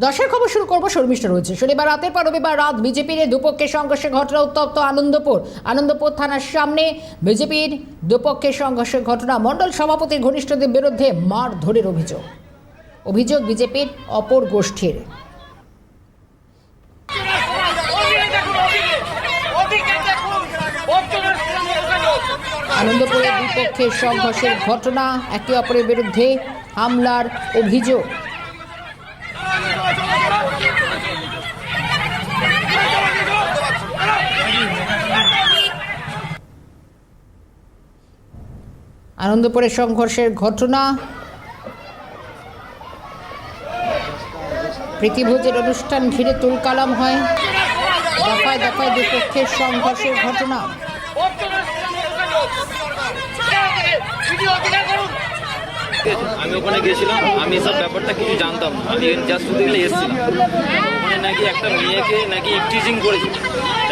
দশের খবর শুরু করবো শর্মিষ্ঠা রয়েছে। শনিবার রাতের পর রবিবার রাত বিজেপির দুপক্ষের সংঘর্ষে ঘটনা উত্তপ্ত আনন্দপুর থানার সামনে। বিজেপির দুপক্ষের সংঘর্ষের ঘটনা মণ্ডল সভাপতির ঘনিষ্ঠদের বিরুদ্ধে মারধরের অভিযোগ বিজেপির অপর গোষ্ঠীর। আনন্দপুরে দুপক্ষের সংঘর্ষের ঘটনা, একে অপরের বিরুদ্ধে হামলার অভিযোগ। আনন্দপুরে সংঘর্ষের ঘটনা, প্রীতিভোজের অনুষ্ঠান ঘিরে তুলকালাম হয়। দফায় দফায় দুপক্ষের সংঘর্ষের ঘটনা। আমি ওখানে গেছিলাম, আমি সব ব্যাপারটা কিছু জানতাম না, আমি জাস্ট শুধু এসেছিলাম। ওখানে নাকি একটা মেয়েকে নাকি টিচিং করেছে,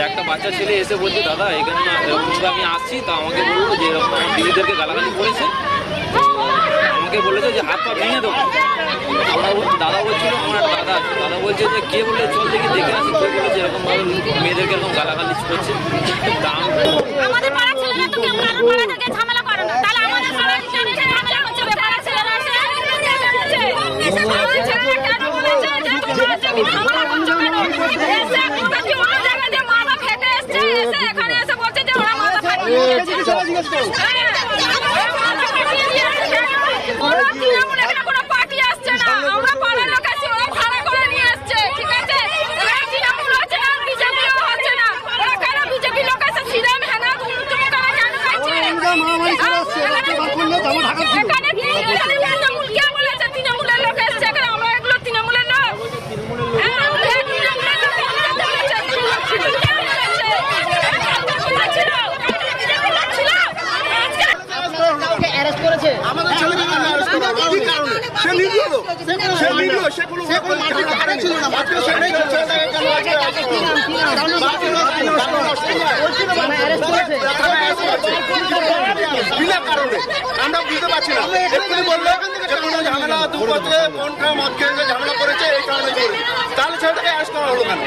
একটা বাচ্চা ছেলে এসে বলছে দাদা এখানে না এরকমভাবে আমি আসছি, তা আমাকে বললো যে এরকম দিদিদেরকে গালাগালি করেছে, আমাকে বলেছে যে হাত পা ভেঙে দেবো। দাদা বলছিল আমার একটা দাদা আছে, দাদা বলছে যে কে বলে চল দেখি দেখে আসি, কে বলেছে এরকমভাবে মেয়েদেরকে এরকম গালাগালি করছে। আমাদের পাড়া ছেলেরা তো কেউ কারোর পাড়া থেকে ঝামেলা করে না, তাহলে আমাদের পাড়ায় কেন ঝামেলা করছে? পাড়া ছেলেরা এসে আমাদের ছেলেরা কেন বলেছে যে তোমরা আজকে ঝামেলা করছো কেন? এসে কোথাও অন্য জায়গায় দিয়ে মাথা ফেটে এসছে, এসে এখানে এসে বলছে যে ওরা মাথা ফাটিয়ে দিয়েছে। ওরা তৃণমূল এখানে কোনো পার্টি আসছে না, আমরা পাড়ার লোক আছি, ওরা ভাড়া করে নিয়ে আসছে, ঠিক আছে? ওরা তৃণমূল হচ্ছে না, বিজেপিও হচ্ছে না, ওরা কেন বিজেপি লোক এসে সিরাম হেনা তুমি করে কেন খাইছে? এখানে তৃণমূল কে বলেছে তৃণমূলের লোক এসছে? এখানে আমরা এগুলো তৃণমূলের লোক? আমরা বুঝতে পারছি না, এক্ষুনি বললো যে কোনো ঝামেলা দূর করতে মন খারাপ মদ খেয়ে ঝামেলা করেছে, এই কারণে করি, তাহলে ছেলেটাকে অ্যারেস্ট করা হলো কেন?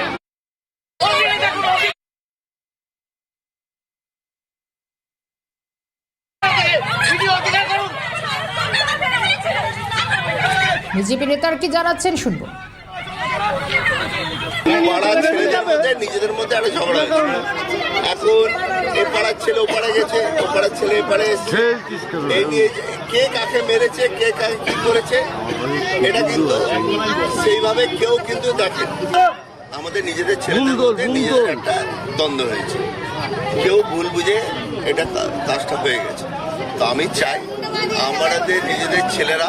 বিজেপি নেতার কি জানাচ্ছেন শুনবো। পাড়ার ছেলেদের মধ্যে নিজেদের মধ্যে একটা ঝগড়া হয়েছে। এখন এ পাড়ার ছেলে ও পাড়া গেছে, ও পাড়ার ছেলে এ পাড়ে এসছে, এই নিয়ে কে কাকে মেরেছে, কে কাকে কি করেছে এটা কিন্তু সেইভাবে কেউ কিন্তু দেখে। আমাদের নিজেদের ছেলেদের মধ্যে নিজেদের একটা দ্বন্দ্ব হয়েছে, কেউ ভুল বুঝে এটা কাজটা হয়ে গেছে। তো আমি চাই আমাদের নিজেদের ছেলেরা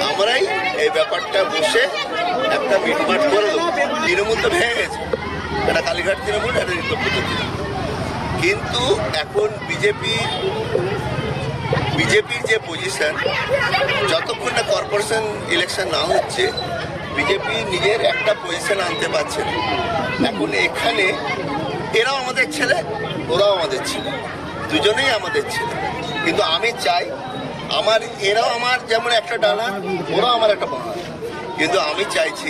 আমরাই এই ব্যাপারটা বসে একটা মিটমাট করে দেবো। তৃণমূল তো ভেঙে গেছে, একটা কালীঘাট তৃণমূল, একটা ঋতব্রত তৃণমূল, কিন্তু এখন বিজেপির যে পজিশন, যতক্ষণ না কর্পোরেশন ইলেকশন না হচ্ছে বিজেপি নিজের একটা পজিশন আনতে পারছে না। এখন এখানে এরাও আমাদের ছেলে, ওরাও আমাদের ছেলে, দুজনেই আমাদের ছেলে, কিন্তু আমি চাই এরাও আমার যেমন একটা ডানা, ওরাও আমার একটা বাঁধা, কিন্তু আমি চাইছি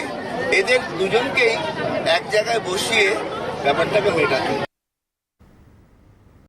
এদের দুজনকেই এক জায়গায় বসিয়ে ব্যাপারটাকে মেটাতে।